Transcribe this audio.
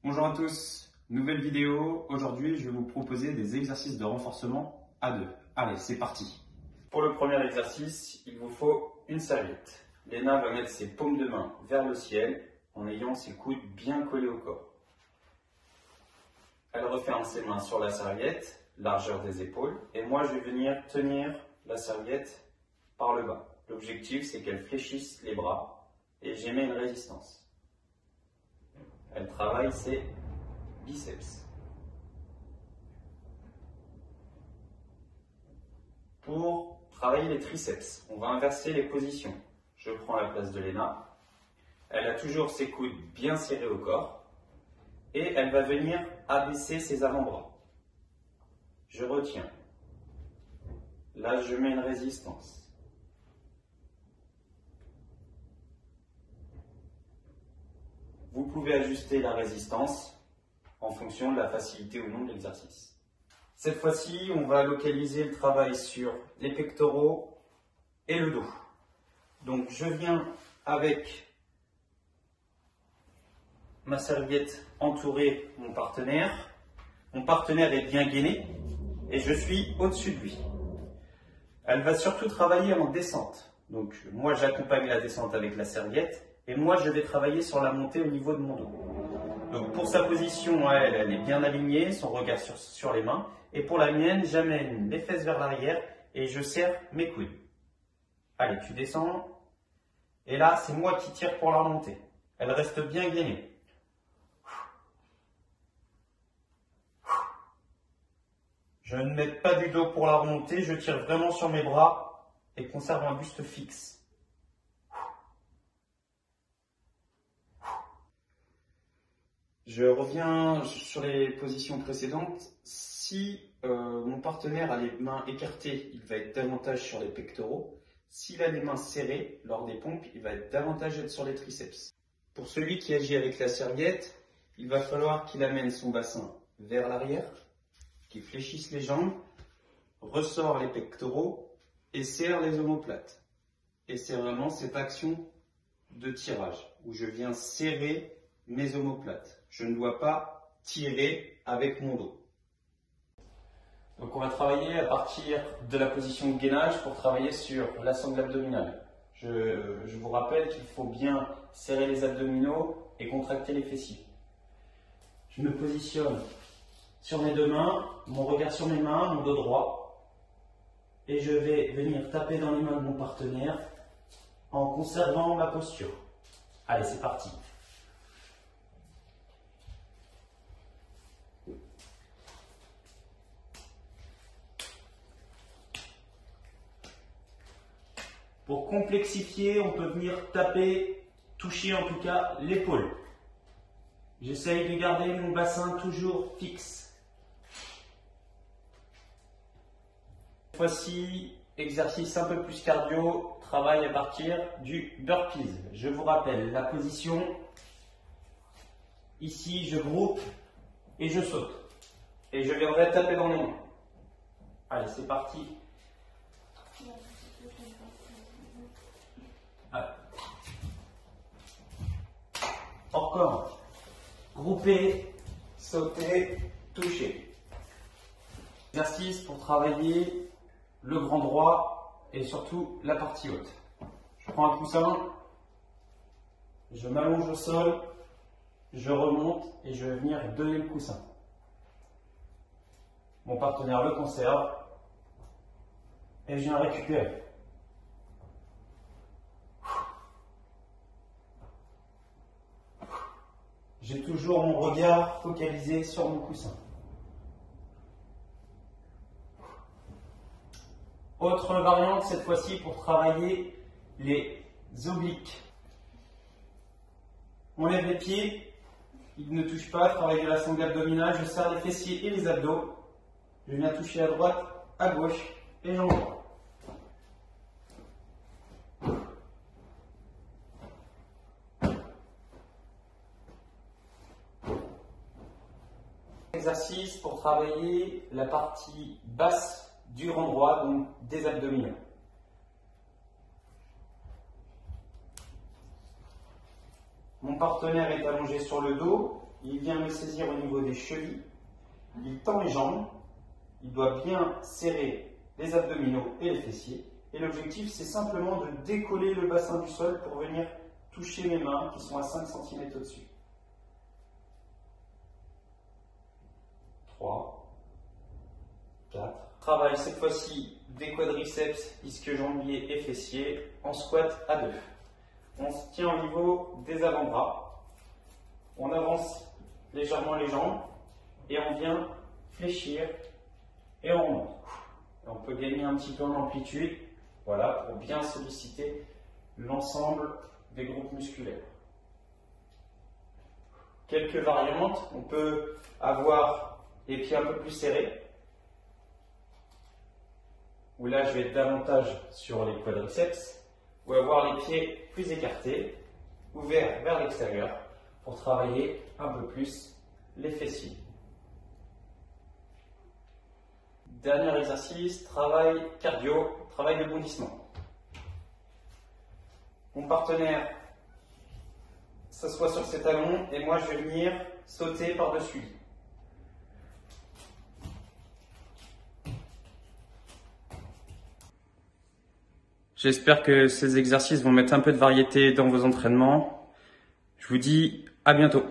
Bonjour à tous, nouvelle vidéo. Aujourd'hui, je vais vous proposer des exercices de renforcement à deux. Allez, c'est parti. Pour le premier exercice, il vous faut une serviette. Léna va mettre ses paumes de main vers le ciel en ayant ses coudes bien collés au corps. Elle referme ses mains sur la serviette, largeur des épaules, et moi je vais venir tenir la serviette par le bas. L'objectif, c'est qu'elle fléchisse les bras et j'émets une résistance. Elle travaille ses biceps. Pour travailler les triceps, on va inverser les positions. Je prends la place de Léna. Elle a toujours ses coudes bien serrés au corps et elle va venir abaisser ses avant-bras. Je retiens. Là, je mets une résistance. Vous pouvez ajuster la résistance en fonction de la facilité ou non de l'exercice. Cette fois-ci, on va localiser le travail sur les pectoraux et le dos. Donc, je viens avec ma serviette entourer mon partenaire. Mon partenaire est bien gainé et je suis au-dessus de lui. Elle va surtout travailler en descente. Donc, moi, j'accompagne la descente avec la serviette. Et moi, je vais travailler sur la montée au niveau de mon dos. Donc pour sa position, elle est bien alignée, son regard sur les mains. Et pour la mienne, j'amène les fesses vers l'arrière et je serre mes coudes. Allez, tu descends. Et là, c'est moi qui tire pour la remontée. Elle reste bien gainée. Je ne mets pas du dos pour la remontée, je tire vraiment sur mes bras et conserve un buste fixe. Je reviens sur les positions précédentes. Si mon partenaire a les mains écartées, il va être davantage sur les pectoraux. S'il a les mains serrées lors des pompes, il va être davantage être sur les triceps. Pour celui qui agit avec la serviette, il va falloir qu'il amène son bassin vers l'arrière, qu'il fléchisse les jambes, ressort les pectoraux et serre les omoplates. Et c'est vraiment cette action de tirage où je viens serrer mes omoplates. Je ne dois pas tirer avec mon dos. Donc on va travailler à partir de la position de gainage pour travailler sur la sangle abdominale. Je vous rappelle qu'il faut bien serrer les abdominaux et contracter les fessiers. Je me positionne sur mes deux mains, mon regard sur mes mains, mon dos droit. Et je vais venir taper dans les mains de mon partenaire en conservant ma posture. Allez, c'est parti. Pour complexifier, on peut venir taper, toucher en tout cas l'épaule. J'essaye de garder mon bassin toujours fixe. Cette fois-ci, exercice un peu plus cardio, travail à partir du burpees. Je vous rappelle la position. Ici, je groupe et je saute. Et je viendrai taper dans les mains. Allez, c'est parti. Encore. Grouper, sauter, toucher. Exercice pour travailler le grand droit et surtout la partie haute. Je prends un coussin, je m'allonge au sol, je remonte et je vais venir donner le coussin. Mon partenaire le conserve et je viens récupérer. J'ai toujours mon regard focalisé sur mon coussin. Autre variante, cette fois-ci pour travailler les obliques. On lève les pieds, ils ne touchent pas, travail de la sangle abdominale, je serre les fessiers et les abdos. Je viens toucher à droite, à gauche et j'envoie. Exercice pour travailler la partie basse du grand droit, donc des abdominaux. Mon partenaire est allongé sur le dos, il vient me saisir au niveau des chevilles, il tend les jambes, il doit bien serrer les abdominaux et les fessiers. Et l'objectif, c'est simplement de décoller le bassin du sol pour venir toucher mes mains qui sont à 5 cm au-dessus. 3, 4. Travaille cette fois-ci des quadriceps, ischio-jambiers et fessiers en squat à 2. On se tient au niveau des avant-bras. On avance légèrement les jambes et on vient fléchir et on remonte. Et on peut gagner un petit peu en amplitude, voilà, pour bien solliciter l'ensemble des groupes musculaires. Quelques variantes, on peut avoir les pieds un peu plus serrés, où là je vais être davantage sur les quadriceps, ou avoir les pieds plus écartés, ouverts vers l'extérieur, pour travailler un peu plus les fessiers. Dernier exercice, travail cardio, travail de bondissement. Mon partenaire s'assoit sur ses talons et moi je vais venir sauter par-dessus lui. J'espère que ces exercices vont mettre un peu de variété dans vos entraînements. Je vous dis à bientôt.